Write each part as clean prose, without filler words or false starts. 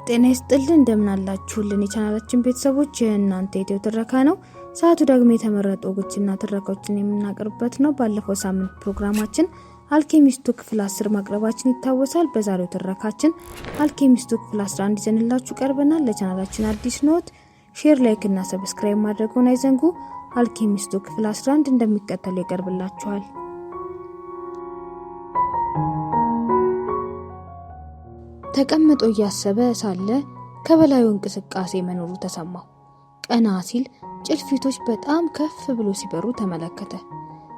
ጤና ይስጥልን እንደምን አላችሁልን የቻናላችን ቤተሰቦች እናንተ የኢትዮ ትረካ ነው። ሰዓቱ ደግሞ የተመረጡ ወጎችና ትረካዎችን የምናቀርብበት ነው። ባለፈው ሳምንት ፕሮግራማችን አልኬሚስቱ ክፍል 10 ማቅረባችን ይታወሳል። በዛሬው ትረካችን አልኬሚስቱ ክፍል 11 ይዘንላችሁ ቀርበናል። ለቻናላችን አዲስ ኖት ሼር፣ ላይክ እና ሰብስክራይብ ማድረግዎን አይዘንጉ። አልኬሚስቱ ክፍል 11 እንደሚከተለው ይቀርብላችኋል። ተቀምጦ እያሰበ ሳለ ከበላዩ እንቅስቃሴ መኖሩ ተሰማው። ቀና ሲል ጭልፊቶች በጣም ከፍ ብሎ ሲበሩ ተመለከተ።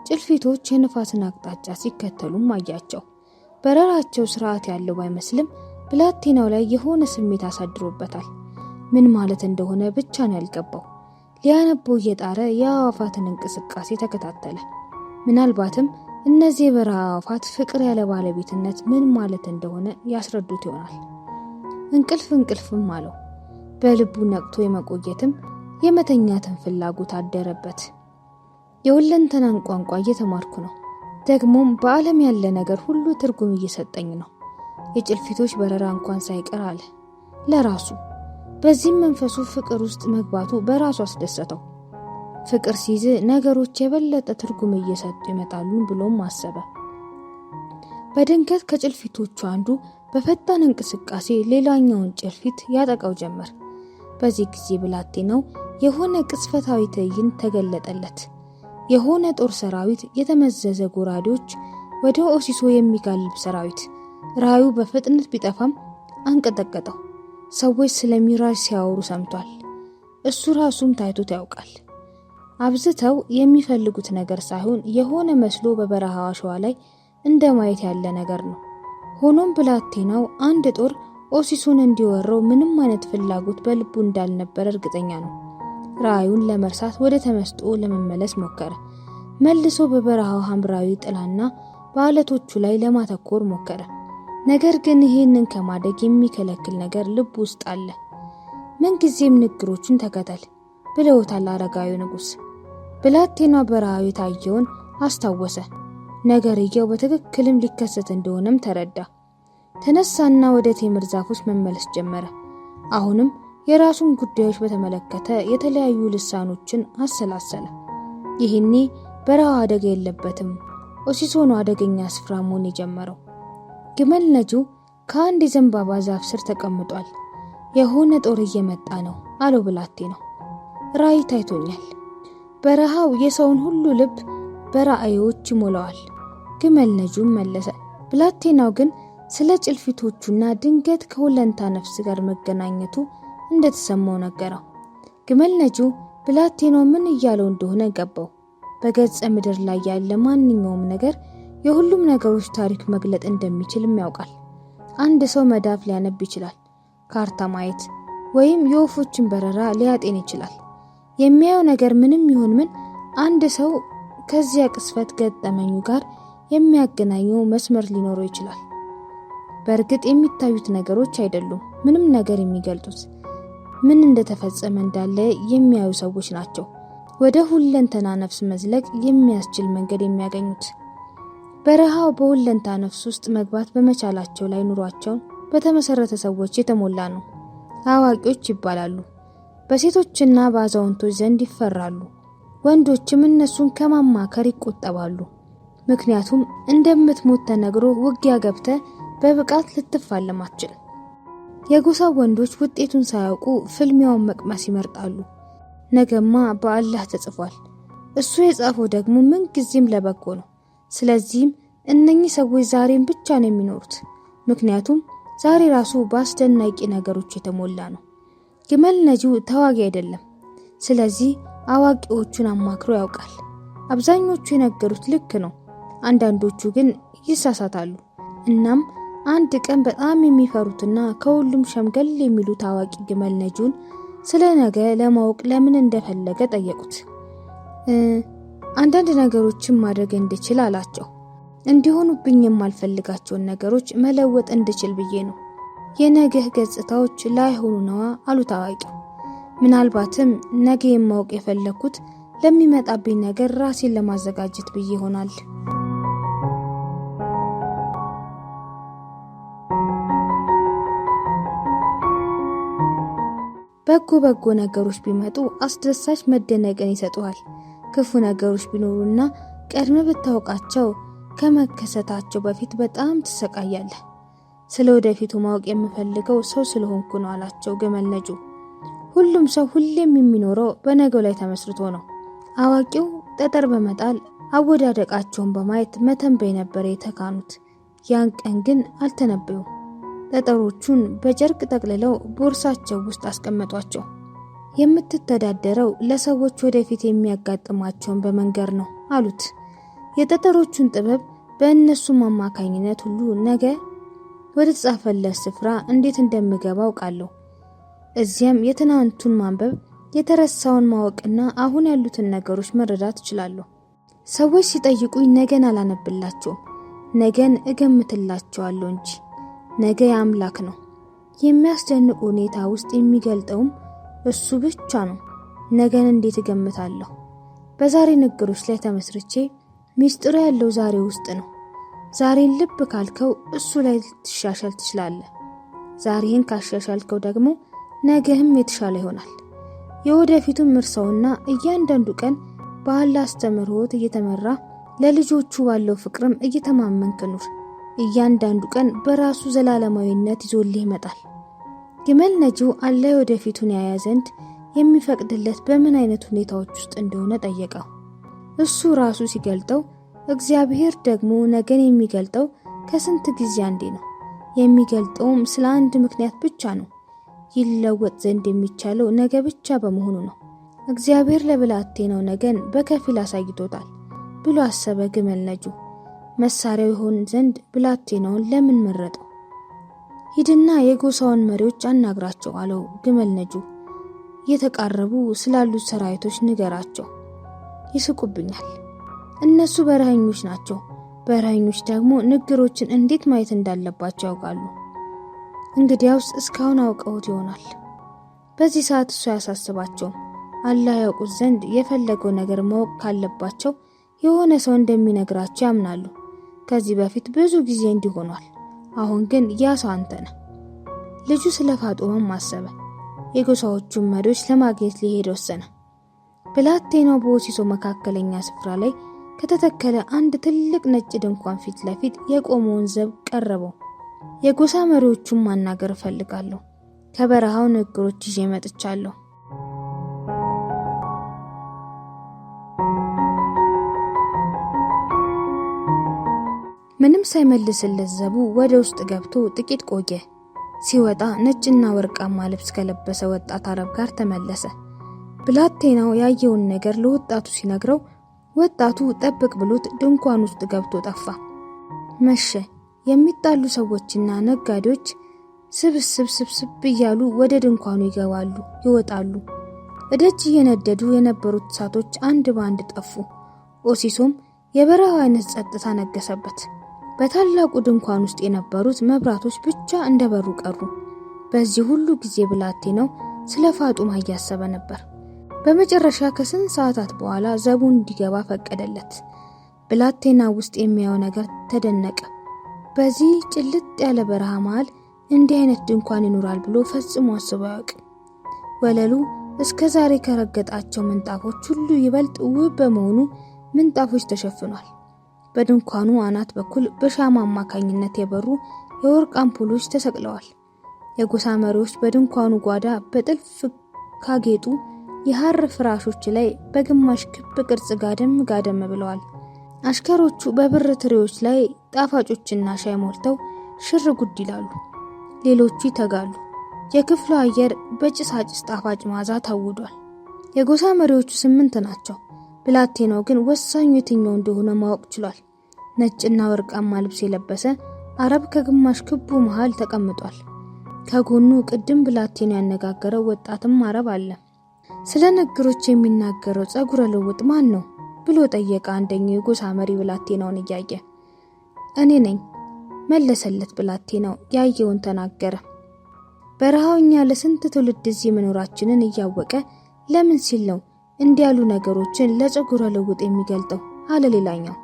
ጭልፊቶች የንፋስን አቅጣጫ ሲከተሉም አያቸው። በረራቸው ስርዓት ያለው አይመስልም። ብላቴናው ላይ የሆነ ስሜት አሳድሮበታል። ምን ማለት እንደሆነ ብቻ ነው ያልገባው። ሊያነበው እየጣረ የአዕዋፋትን እንቅስቃሴ ተከታተለ። ምናልባትም እነዚህ የበረሃ አዕዋፋት ፍቅር ያለ ባለቤትነት ምን ማለት እንደሆነ ያስረዱት ይሆናል። እንቅልፍም አለው። በልቡ ነቅቶ የመቆየትም የመተኛትን ፍላጎት አደረበት። የሁለንተናን ቋንቋ እየተማርኩ ነው፣ ደግሞም በዓለም ያለ ነገር ሁሉ ትርጉም እየሰጠኝ ነው። የጭልፊቶች በረራ እንኳን ሳይቀር አለ ለራሱ። በዚህም መንፈሱ ፍቅር ውስጥ መግባቱ በራሱ አስደሰተው። ፍቅር ሲይዝ ነገሮች የበለጠ ትርጉም እየሰጡ ይመጣሉ ብሎም አሰበ። በድንገት ከጭልፊቶቹ አንዱ በፈጣን እንቅስቃሴ ሌላኛውን ጭልፊት ያጠቃው ጀመር። በዚህ ጊዜ ብላቴናው የሆነ ቅጽበታዊ ትዕይንት ተገለጠለት። የሆነ ጦር ሰራዊት፣ የተመዘዘ ጎራዴዎች፣ ወደ ኦሲሶ የሚጋልብ ሰራዊት። ራዩ በፍጥነት ቢጠፋም አንቀጠቀጠው። ሰዎች ስለሚራጅ ሲያወሩ ሰምቷል። እሱ ራሱም ታይቶት ያውቃል። አብዝተው የሚፈልጉት ነገር ሳይሆን የሆነ መስሎ በበረሃ አሸዋ ላይ እንደማየት ያለ ነገር ነው። ሆኖም ብላቴናው አንድ ጦር ኦሲሶን እንዲወረው ምንም አይነት ፍላጎት በልቡ እንዳልነበረ እርግጠኛ ነው። ራእዩን ለመርሳት ወደ ተመስጦ ለመመለስ ሞከረ። መልሶ በበረሃው ሐምራዊ ጥላና በአለቶቹ ላይ ለማተኮር ሞከረ። ነገር ግን ይህንን ከማድረግ የሚከለክል ነገር ልቡ ውስጥ አለ። ምንጊዜም ንግሮቹን ተከተል ብለውታል አረጋዊ ንጉስ። ብላቴናው በረሃው የታየውን አስታወሰ። ነገርየው በትክክልም ሊከሰት እንደሆነም ተረዳ። ተነሳና ወደ ቴምር ዛፎች መመለስ ጀመረ። አሁንም የራሱን ጉዳዮች በተመለከተ የተለያዩ ልሳኖችን አሰላሰለ። ይህኔ በረሃው አደጋ የለበትም፣ ኦሲሶ ነው አደገኛ ስፍራ መሆን የጀመረው። ግመል ነጂው ከአንድ የዘንባባ ዛፍ ስር ተቀምጧል። የሆነ ጦር እየመጣ ነው አለው ብላቴናው። ራእይ ታይቶኛል። በረሃው የሰውን ሁሉ ልብ በራእዮች ይሞላዋል። ግመል ነጂውም መለሰ። ብላቴናው ግን ስለ ጭልፊቶቹና ድንገት ከሁለንታ ነፍስ ጋር መገናኘቱ እንደተሰማው ነገረው። ግመል ነጂው ብላቴናው ምን እያለው እንደሆነ ገባው። በገጸ ምድር ላይ ያለ ማንኛውም ነገር የሁሉም ነገሮች ታሪክ መግለጥ እንደሚችልም ያውቃል። አንድ ሰው መዳፍ ሊያነብ ይችላል፣ ካርታ ማየት ወይም የወፎችን በረራ ሊያጤን ይችላል። የሚያየው ነገር ምንም ይሁን ምን አንድ ሰው ከዚያ ቅስፈት ገጠመኙ ጋር የሚያገናኘው መስመር ሊኖረው ይችላል። በእርግጥ የሚታዩት ነገሮች አይደሉም ምንም ነገር የሚገልጡት፣ ምን እንደተፈጸመ እንዳለ የሚያዩ ሰዎች ናቸው ወደ ሁለንተና ነፍስ መዝለቅ የሚያስችል መንገድ የሚያገኙት። በረሃው በሁለንታ ነፍስ ውስጥ መግባት በመቻላቸው ላይ ኑሯቸውን በተመሰረተ ሰዎች የተሞላ ነው። አዋቂዎች ይባላሉ። በሴቶችና በአዛውንቶች ዘንድ ይፈራሉ። ወንዶችም እነሱን ከማማከር ይቆጠባሉ። ምክንያቱም እንደምትሞት ተነግሮ ውጊያ ገብተ በብቃት ልትፋለም አትችል። የጎሳ ወንዶች ውጤቱን ሳያውቁ ፍልሚያውን መቅመስ ይመርጣሉ። ነገማ በአላህ ተጽፏል። እሱ የጻፈው ደግሞ ምን ጊዜም ለበጎ ነው። ስለዚህም እነኚህ ሰዎች ዛሬን ብቻ ነው የሚኖሩት። ምክንያቱም ዛሬ ራሱ በአስደናቂ ነገሮች የተሞላ ነው። ግመል ነጂው ተዋጊ አይደለም። ስለዚህ አዋቂዎቹን አማክሮ ያውቃል። አብዛኞቹ የነገሩት ልክ ነው፣ አንዳንዶቹ ግን ይሳሳታሉ። እናም አንድ ቀን በጣም የሚፈሩትና ከሁሉም ሸምገል የሚሉት አዋቂ ግመል ነጂውን ስለ ነገ ለማወቅ ለምን እንደፈለገ ጠየቁት። አንዳንድ ነገሮችን ማድረግ እንድችል አላቸው። እንዲሆኑብኝ የማልፈልጋቸውን ነገሮች መለወጥ እንድችል ብዬ ነው። የነገህ ገጽታዎች ላይሆኑ ነዋ አሉት አዋቂው። ምናልባትም ነገ የማወቅ የፈለኩት ለሚመጣብኝ ነገር ራሴን ለማዘጋጀት ብዬ ይሆናል። በጎ ነገሮች ቢመጡ አስደሳች መደነቅን ይሰጡሃል። ክፉ ነገሮች ቢኖሩና ቀድመ ብታውቃቸው ከመከሰታቸው በፊት በጣም ትሰቃያለህ። ስለ ወደፊቱ ማወቅ የምፈልገው ሰው ስለሆንኩ ነው አላቸው ግመል ነጁ። ሁሉም ሰው ሁሌም የሚኖረው በነገው ላይ ተመስርቶ ነው። አዋቂው ጠጠር በመጣል አወዳደቃቸውን በማየት መተንበይ ነበር የተካኑት። ያን ቀን ግን አልተነበዩም። ጠጠሮቹን በጨርቅ ጠቅልለው ቦርሳቸው ውስጥ አስቀመጧቸው። የምትተዳደረው ለሰዎች ወደፊት የሚያጋጥማቸውን በመንገር ነው አሉት። የጠጠሮቹን ጥበብ በእነሱም አማካኝነት ሁሉ ነገ ወደ ተጻፈለት ስፍራ እንዴት እንደምገባ አውቃለሁ። እዚያም የትናንቱን ማንበብ፣ የተረሳውን ማወቅና አሁን ያሉትን ነገሮች መረዳት እችላለሁ። ሰዎች ሲጠይቁኝ ነገን አላነብላቸውም፣ ነገን እገምትላቸዋለሁ እንጂ። ነገ የአምላክ ነው። የሚያስደንቅ ሁኔታ ውስጥ የሚገልጠውም እሱ ብቻ ነው። ነገን እንዴት እገምታለሁ? በዛሬ ንግሮች ላይ ተመስርቼ ሚስጥሩ ያለው ዛሬ ውስጥ ነው። ዛሬን ልብ ካልከው እሱ ላይ ልትሻሻል ትችላለህ። ዛሬህን ካሻሻልከው ደግሞ ነገህም የተሻለ ይሆናል። የወደፊቱን እርሳውና እያንዳንዱ ቀን በአላህ አስተምህሮት እየተመራ ለልጆቹ ባለው ፍቅርም እየተማመንክ ኑር። እያንዳንዱ ቀን በራሱ ዘላለማዊነት ይዞልህ ይመጣል። ግመል ነጂው አላህ ወደፊቱን ያያ ዘንድ የሚፈቅድለት በምን አይነት ሁኔታዎች ውስጥ እንደሆነ ጠየቀው። እሱ ራሱ ሲገልጠው፣ እግዚአብሔር ደግሞ ነገን የሚገልጠው ከስንት ጊዜ አንዴ ነው። የሚገልጠውም ስለ አንድ ምክንያት ብቻ ነው። ይለወጥ ዘንድ የሚቻለው ነገ ብቻ በመሆኑ ነው። እግዚአብሔር ለብላቴናው ነገን በከፊል አሳይቶታል ብሎ አሰበ። ግመል ነጂው መሳሪያው ይሆን ዘንድ ብላቴናውን ለምን መረጠው? ሂድና የጎሳውን መሪዎች አናግራቸው አለው ግመል ነጂው። እየተቃረቡ ስላሉት ሰራዊቶች ንገራቸው። ይስቁብኛል። እነሱ በረሃኞች ናቸው። በረሃኞች ደግሞ ንግሮችን እንዴት ማየት እንዳለባቸው ያውቃሉ። እንግዲያውስ እስካሁን አውቀውት ይሆናል። በዚህ ሰዓት እሱ አያሳስባቸውም። አላህ ያውቁት ዘንድ የፈለገው ነገር ማወቅ ካለባቸው የሆነ ሰው እንደሚነግራቸው ያምናሉ። ከዚህ በፊት ብዙ ጊዜ እንዲሆኗል። አሁን ግን ያ ሰው አንተ ነህ። ልጁ ስለ ፋጡማም አሰበ። የጎሳዎቹን መሪዎች ለማግኘት ሊሄድ ወሰነ። ብላቴናው በወሲሶ መካከለኛ ስፍራ ላይ ከተተከለ አንድ ትልቅ ነጭ ድንኳን ፊት ለፊት የቆመውን ዘብ ቀረበው። የጎሳ መሪዎቹን ማናገር እፈልጋለሁ። ከበረሃው ንግሮች ይዤ መጥቻለሁ። ምንም ሳይመልስለት ዘቡ ወደ ውስጥ ገብቶ ጥቂት ቆየ። ሲወጣ ነጭና ወርቃማ ልብስ ከለበሰ ወጣት አረብ ጋር ተመለሰ። ብላቴናው ያየውን ነገር ለወጣቱ ሲነግረው ወጣቱ ጠብቅ ብሎት ድንኳን ውስጥ ገብቶ ጠፋ። መሸ። የሚጣሉ ሰዎችና ነጋዴዎች ስብስብ እያሉ ወደ ድንኳኑ ይገባሉ፣ ይወጣሉ። እደጅ እየነደዱ የነበሩት እሳቶች አንድ ባንድ ጠፉ። ኦሲሶም የበረሃው አይነት ጸጥታ ነገሰበት። በታላቁ ድንኳን ውስጥ የነበሩት መብራቶች ብቻ እንደበሩ ቀሩ። በዚህ ሁሉ ጊዜ ብላቴናው ስለ ፋጡማ እያሰበ ነበር። በመጨረሻ ከስንት ሰዓታት በኋላ ዘቡ እንዲገባ ፈቀደለት። ብላቴና ውስጥ የሚያየው ነገር ተደነቀ። በዚህ ጭልጥ ያለ በረሃ መሃል እንዲህ አይነት ድንኳን ይኖራል ብሎ ፈጽሞ አስቦ አያውቅም። ወለሉ እስከ ዛሬ ከረገጣቸው ምንጣፎች ሁሉ ይበልጥ ውብ በመሆኑ ምንጣፎች ተሸፍኗል። በድንኳኑ አናት በኩል በሻማ አማካኝነት የበሩ የወርቅ አምፖሎች ተሰቅለዋል። የጎሳ መሪዎች በድንኳኑ ጓዳ በጥልፍ ካጌጡ የሐር ፍራሾች ላይ በግማሽ ክብ ቅርጽ ጋደም ብለዋል። አሽከሮቹ በብር ትሪዎች ላይ ጣፋጮችና ሻይ ሞልተው ሽር ጉድ ይላሉ። ሌሎቹ ይተጋሉ። የክፍሉ አየር በጭሳጭስ ጣፋጭ መዓዛ ታውዷል። የጎሳ መሪዎቹ 8 ናቸው። ብላቴናው ግን ወሳኙ የትኛው እንደሆነ ማወቅ ችሏል። ነጭና ወርቃማ ልብስ የለበሰ አረብ ከግማሽ ክቡ መሃል ተቀምጧል። ከጎኑ ቅድም ብላቴናው ያነጋገረው ወጣትም አረብ አለ። ስለ ንግሮች የሚናገረው ጸጉረ ልውጥ ማን ነው ብሎ ጠየቀ አንደኛው የጎሳ መሪ ብላቴናውን እያየ። እኔ ነኝ መለሰለት። ብላቴናው ያየውን ተናገረ። በረሃውኛ ለስንት ትውልድ እዚህ መኖራችንን እያወቀ ለምን ሲል ነው እንዲህ ያሉ ነገሮችን ለጸጉረ ልውጥ የሚገልጠው አለ ሌላኛው።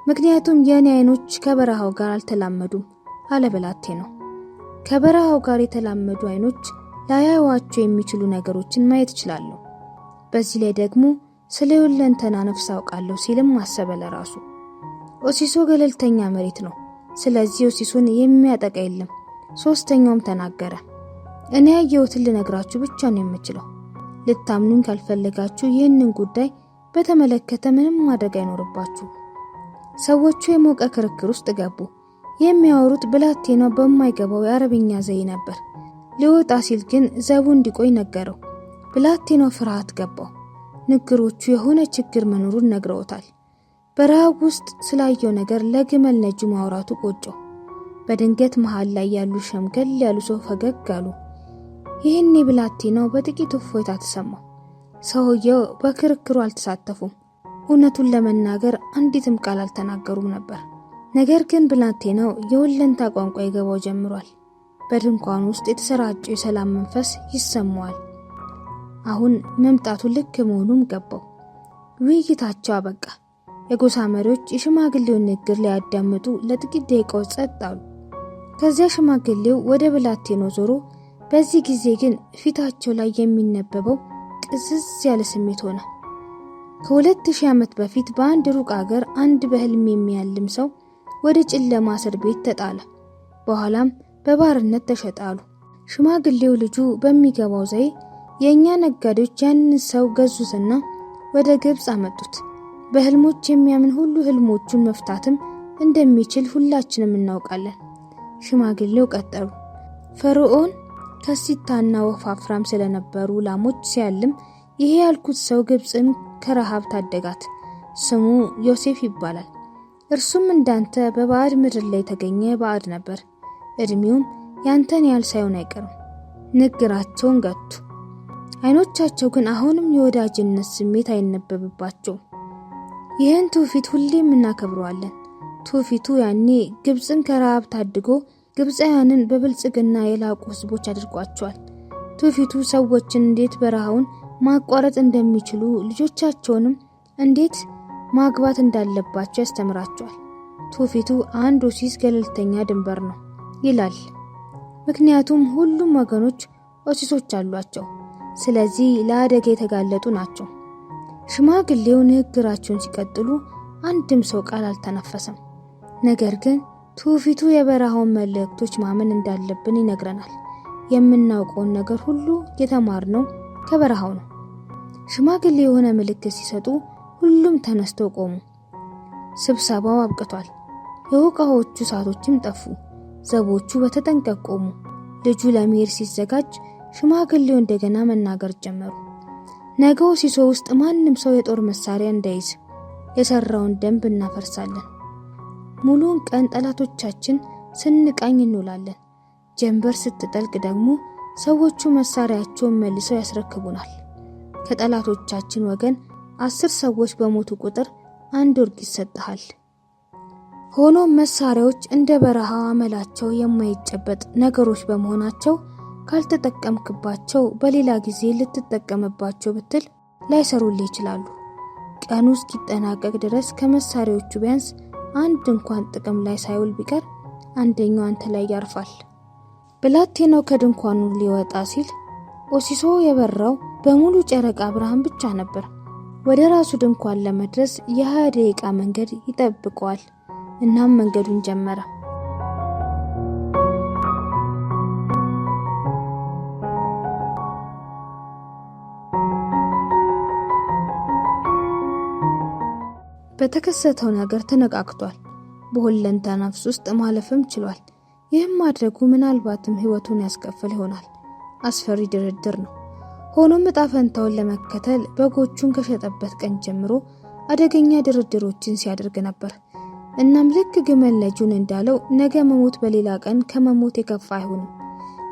ምክንያቱም የኔ አይኖች ከበረሃው ጋር አልተላመዱም አለ ብላቴናው። ከበረሃው ጋር የተላመዱ አይኖች ላያዩዋቸው የሚችሉ ነገሮችን ማየት እችላለሁ። በዚህ ላይ ደግሞ ስለ ሁለንተና ነፍስ አውቃለሁ ሲልም አሰበ ለራሱ። ኦሲሶ ገለልተኛ መሬት ነው። ስለዚህ ኦሲሶን የሚያጠቃ የለም። ሶስተኛውም ተናገረ። እኔ ያየሁትን ልነግራችሁ ብቻ ነው የምችለው። ልታምኑኝ ካልፈለጋችሁ ይህንን ጉዳይ በተመለከተ ምንም ማድረግ አይኖርባችሁ። ሰዎቹ የሞቀ ክርክር ውስጥ ገቡ። የሚያወሩት ብላቴናው በማይገባው የአረብኛ ዘዬ ነበር። ሊወጣ ሲል ግን ዘቡ እንዲቆይ ነገረው። ብላቴናው ፍርሃት ገባው። ንግሮቹ የሆነ ችግር መኖሩን ነግረውታል። በረሃብ ውስጥ ስላየው ነገር ለግመል ነጂ ማውራቱ ቆጨው። በድንገት መሃል ላይ ያሉ ሸምገል ያሉ ሰው ፈገግ አሉ። ይህኔ ብላቴናው በጥቂት እፎይታ ተሰማው። ሰውየው በክርክሩ አልተሳተፉም። እውነቱን ለመናገር አንዲትም ቃል አልተናገሩም ነበር። ነገር ግን ብላቴናው የወለንታ ቋንቋ ይገባው ጀምሯል። በድንኳኑ ውስጥ የተሰራጨው የሰላም መንፈስ ይሰማዋል። አሁን መምጣቱ ልክ መሆኑም ገባው። ውይይታቸው አበቃ። የጎሳ መሪዎች የሽማግሌውን ንግግር ሊያዳምጡ ለጥቂት ደቂቃዎች ጸጥ አሉ። ከዚያ ሽማግሌው ወደ ብላቴናው ዞሮ፣ በዚህ ጊዜ ግን ፊታቸው ላይ የሚነበበው ቅዝዝ ያለ ስሜት ሆነ። ከ2000 ዓመት በፊት በአንድ ሩቅ አገር አንድ በህልም የሚያልም ሰው ወደ ጨለማ እስር ቤት ተጣለ። በኋላም በባርነት ተሸጣሉ። ሽማግሌው ልጁ በሚገባው ዘዬ የእኛ ነጋዴዎች ያንን ሰው ገዙትና ወደ ግብጽ አመጡት። በህልሞች የሚያምን ሁሉ ህልሞቹን መፍታትም እንደሚችል ሁላችንም እናውቃለን። ሽማግሌው ቀጠሉ። ፈርዖን ከሲታና ወፋፍራም ስለነበሩ ላሞች ሲያልም ይሄ ያልኩት ሰው ግብጽን ከረሃብ ታደጋት። ስሙ ዮሴፍ ይባላል። እርሱም እንዳንተ በባዕድ ምድር ላይ የተገኘ ባዕድ ነበር። እድሜውም ያንተን ያህል ሳይሆን አይቀርም። ንግግራቸውን ገቱ። አይኖቻቸው ግን አሁንም የወዳጅነት ስሜት አይነበብባቸውም። ይህን ትውፊት ሁሌም እናከብረዋለን። ትውፊቱ ያኔ ግብጽን ከረሃብ ታድጎ ግብፃውያንን በብልጽግና የላቁ ህዝቦች አድርጓቸዋል። ትውፊቱ ሰዎችን እንዴት በረሃውን ማቋረጥ እንደሚችሉ ልጆቻቸውንም እንዴት ማግባት እንዳለባቸው ያስተምራቸዋል። ትውፊቱ አንድ ኦሲስ ገለልተኛ ድንበር ነው ይላል። ምክንያቱም ሁሉም ወገኖች ኦሲሶች አሏቸው። ስለዚህ ለአደጋ የተጋለጡ ናቸው። ሽማግሌው ንግግራቸውን ሲቀጥሉ አንድም ሰው ቃል አልተነፈሰም። ነገር ግን ትውፊቱ የበረሃውን መልእክቶች ማመን እንዳለብን ይነግረናል። የምናውቀውን ነገር ሁሉ የተማርነው ከበረሃው ነው። ሽማግሌ የሆነ ምልክት ሲሰጡ ሁሉም ተነስተው ቆሙ። ስብሰባው አብቅቷል። የውቃዎቹ ሰዓቶችም ጠፉ። ዘቦቹ በተጠንቀቅ ቆሙ። ልጁ ለመሄድ ሲዘጋጅ ሽማግሌው እንደገና መናገር ጀመሩ። ነገ ኦሲሶ ውስጥ ማንም ሰው የጦር መሳሪያ እንዳይዝ፣ የሰራውን ደንብ እናፈርሳለን። ሙሉውን ቀን ጠላቶቻችን ስንቃኝ እንውላለን። ጀንበር ስትጠልቅ ደግሞ ሰዎቹ መሳሪያቸውን መልሰው ያስረክቡናል። ከጠላቶቻችን ወገን 10 ሰዎች በሞቱ ቁጥር 1 ወርቅ ይሰጥሃል። ሆኖም መሳሪያዎች እንደ በረሃ አመላቸው የማይጨበጥ ነገሮች በመሆናቸው ካልተጠቀምክባቸው በሌላ ጊዜ ልትጠቀምባቸው ብትል ላይሰሩልህ ይችላሉ። ቀኑ እስኪጠናቀቅ ድረስ ከመሳሪያዎቹ ቢያንስ አንድ እንኳን ጥቅም ላይ ሳይውል ቢቀር አንደኛው አንተ ላይ ያርፋል። ብላቴናው ከድንኳኑ ሊወጣ ሲል ኦሲሶ የበራው በሙሉ ጨረቃ ብርሃን ብቻ ነበር። ወደ ራሱ ድንኳን ለመድረስ የ20 ደቂቃ መንገድ ይጠብቀዋል። እናም መንገዱን ጀመረ። በተከሰተው ነገር ተነቃቅቷል። በሁለንታ ነፍስ ውስጥ ማለፍም ችሏል። ይህም ማድረጉ ምናልባትም ህይወቱን ያስከፍል ይሆናል። አስፈሪ ድርድር ነው። ሆኖም ዕጣ ፈንታውን ለመከተል በጎቹን ከሸጠበት ቀን ጀምሮ አደገኛ ድርድሮችን ሲያደርግ ነበር። እናም ልክ ግመል ነጂውን እንዳለው ነገ መሞት በሌላ ቀን ከመሞት የከፋ አይሆንም።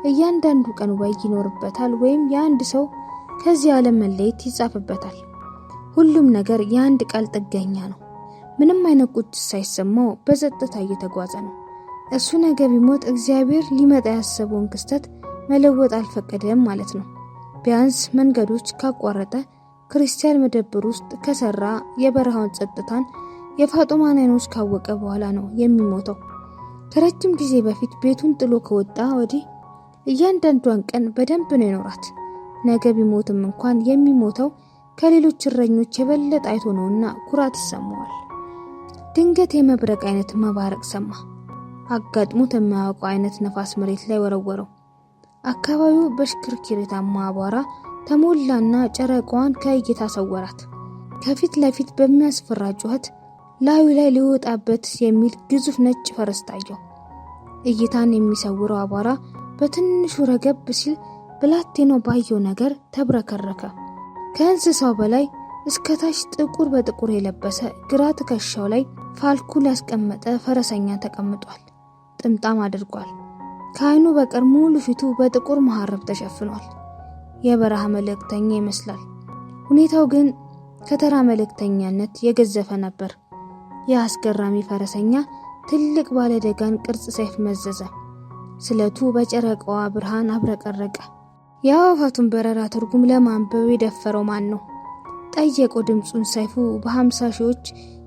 እያንዳንዱ ቀን ወይ ይኖርበታል ወይም የአንድ ሰው ከዚህ ዓለም መለየት ይጻፍበታል። ሁሉም ነገር የአንድ ቃል ጥገኛ ነው። ምንም አይነት ቁጭት ሳይሰማው በጸጥታ እየተጓዘ ነው። እሱ ነገ ቢሞት እግዚአብሔር ሊመጣ ያሰበውን ክስተት መለወጥ አልፈቀደም ማለት ነው። ቢያንስ መንገዶች ካቋረጠ፣ ክርስቲያን መደብር ውስጥ ከሰራ፣ የበረሃውን ጸጥታን የፋጡማን አይኖች ካወቀ በኋላ ነው የሚሞተው። ከረጅም ጊዜ በፊት ቤቱን ጥሎ ከወጣ ወዲህ እያንዳንዷን ቀን በደንብ ነው የኖራት። ነገ ቢሞትም እንኳን የሚሞተው ከሌሎች እረኞች የበለጠ አይቶ ነውና ኩራት ይሰማዋል። ድንገት የመብረቅ አይነት መባረቅ ሰማ። አጋጥሞት የማያውቀው አይነት ነፋስ መሬት ላይ ወረወረው። አካባቢው በሽክርክሪታማ አቧራ ተሞላና ጨረቃዋን ከእይታ ሰወራት። ከፊት ለፊት በሚያስፈራ ጩኸት ላዩ ላይ ሊወጣበት የሚል ግዙፍ ነጭ ፈረስ ታየው። እይታን የሚሰውረው አቧራ በትንሹ ረገብ ሲል ብላቴናው ባየው ነገር ተብረከረከ። ከእንስሳው በላይ እስከታች ጥቁር በጥቁር የለበሰ ግራ ትከሻው ላይ ፋልኩን ያስቀመጠ ፈረሰኛ ተቀምጧል። ጥምጣም አድርጓል። ከዓይኑ በቀር ሙሉ ፊቱ በጥቁር መሐረብ ተሸፍኗል። የበረሃ መልእክተኛ ይመስላል። ሁኔታው ግን ከተራ መልእክተኛነት የገዘፈ ነበር። የአስገራሚ ፈረሰኛ ትልቅ ባለደጋን ቅርጽ ሰይፍ መዘዘ። ስለቱ በጨረቃዋ ብርሃን አብረቀረቀ። የአዕዋፋቱን በረራ ትርጉም ለማንበብ የደፈረው ማን ነው? ጠየቀው ድምጹን ሰይፉ በ50 ሺዎች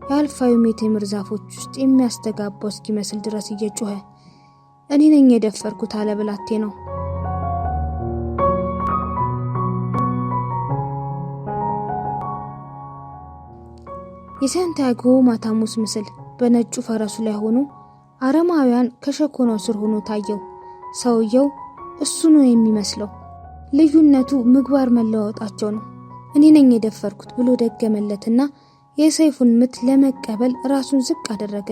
የአልፋዩ ሜቴምር ዛፎች ውስጥ የሚያስተጋባው እስኪመስል ድረስ እየጮኸ። እኔ ነኝ የደፈርኩት አለ ብላቴናው። የሳንቲያጎ ማታሙስ ምስል በነጩ ፈረሱ ላይ ሆኖ አረማውያን ከሸኮናው ስር ሆኖ ታየው። ሰውየው እሱ ነው የሚመስለው። ልዩነቱ ምግባር መለዋወጣቸው ነው። እኔ ነኝ የደፈርኩት ብሎ ደገመለትና የሰይፉን ምት ለመቀበል ራሱን ዝቅ አደረገ።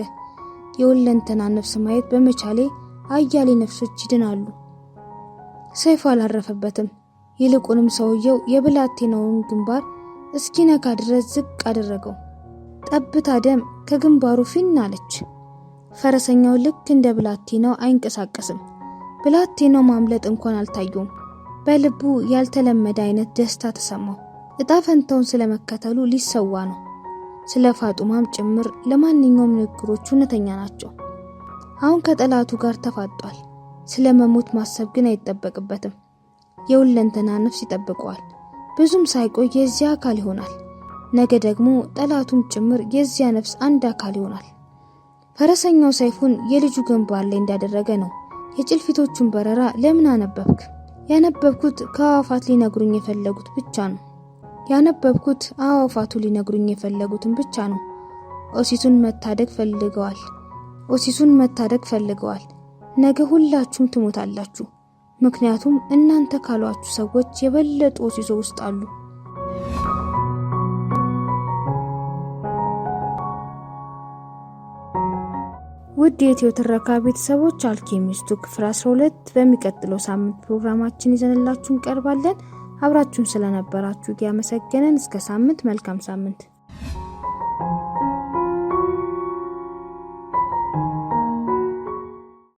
የወለንተና ነፍስ ማየት በመቻሌ አያሌ ነፍሶች ይድናሉ። ሰይፉ አላረፈበትም። ይልቁንም ሰውየው የብላቴናውን ግንባር እስኪነካ ድረስ ዝቅ አደረገው። ጠብታ ደም ከግንባሩ ፊን አለች። ፈረሰኛው ልክ እንደ ብላቴናው አይንቀሳቀስም። ብላቴናው ማምለጥ እንኳን አልታየውም። በልቡ ያልተለመደ አይነት ደስታ ተሰማው። እጣ ፈንታውን ስለመከተሉ ሊሰዋ ነው። ስለ ፋጡማም ጭምር ለማንኛውም ንግግሮቹ እውነተኛ ናቸው። አሁን ከጠላቱ ጋር ተፋጧል። ስለ መሞት ማሰብ ግን አይጠበቅበትም። የሁለንተና ነፍስ ይጠብቀዋል። ብዙም ሳይቆይ የዚያ አካል ይሆናል። ነገ ደግሞ ጠላቱም ጭምር የዚያ ነፍስ አንድ አካል ይሆናል። ፈረሰኛው ሰይፉን የልጁ ግንባር ላይ እንዳደረገ ነው። የጭልፊቶቹን በረራ ለምን አነበብክ? ያነበብኩት ከአዕዋፋት ሊነግሩኝ የፈለጉት ብቻ ነው። ያነበብኩት አዕዋፋቱ ሊነግሩኝ የፈለጉትን ብቻ ነው። ኦሲሱን መታደግ ፈልገዋል። ነገ ሁላችሁም ትሞታላችሁ። ምክንያቱም እናንተ ካሏችሁ ሰዎች የበለጡ ኦሲሶ ውስጥ አሉ። ውድ የኢትዮ ትረካ ቤተሰቦች አልኬሚስቱ ክፍል 12 በሚቀጥለው ሳምንት ፕሮግራማችን ይዘንላችሁ እንቀርባለን። አብራችሁን ስለነበራችሁ ያመሰገንን። እስከ ሳምንት መልካም ሳምንት።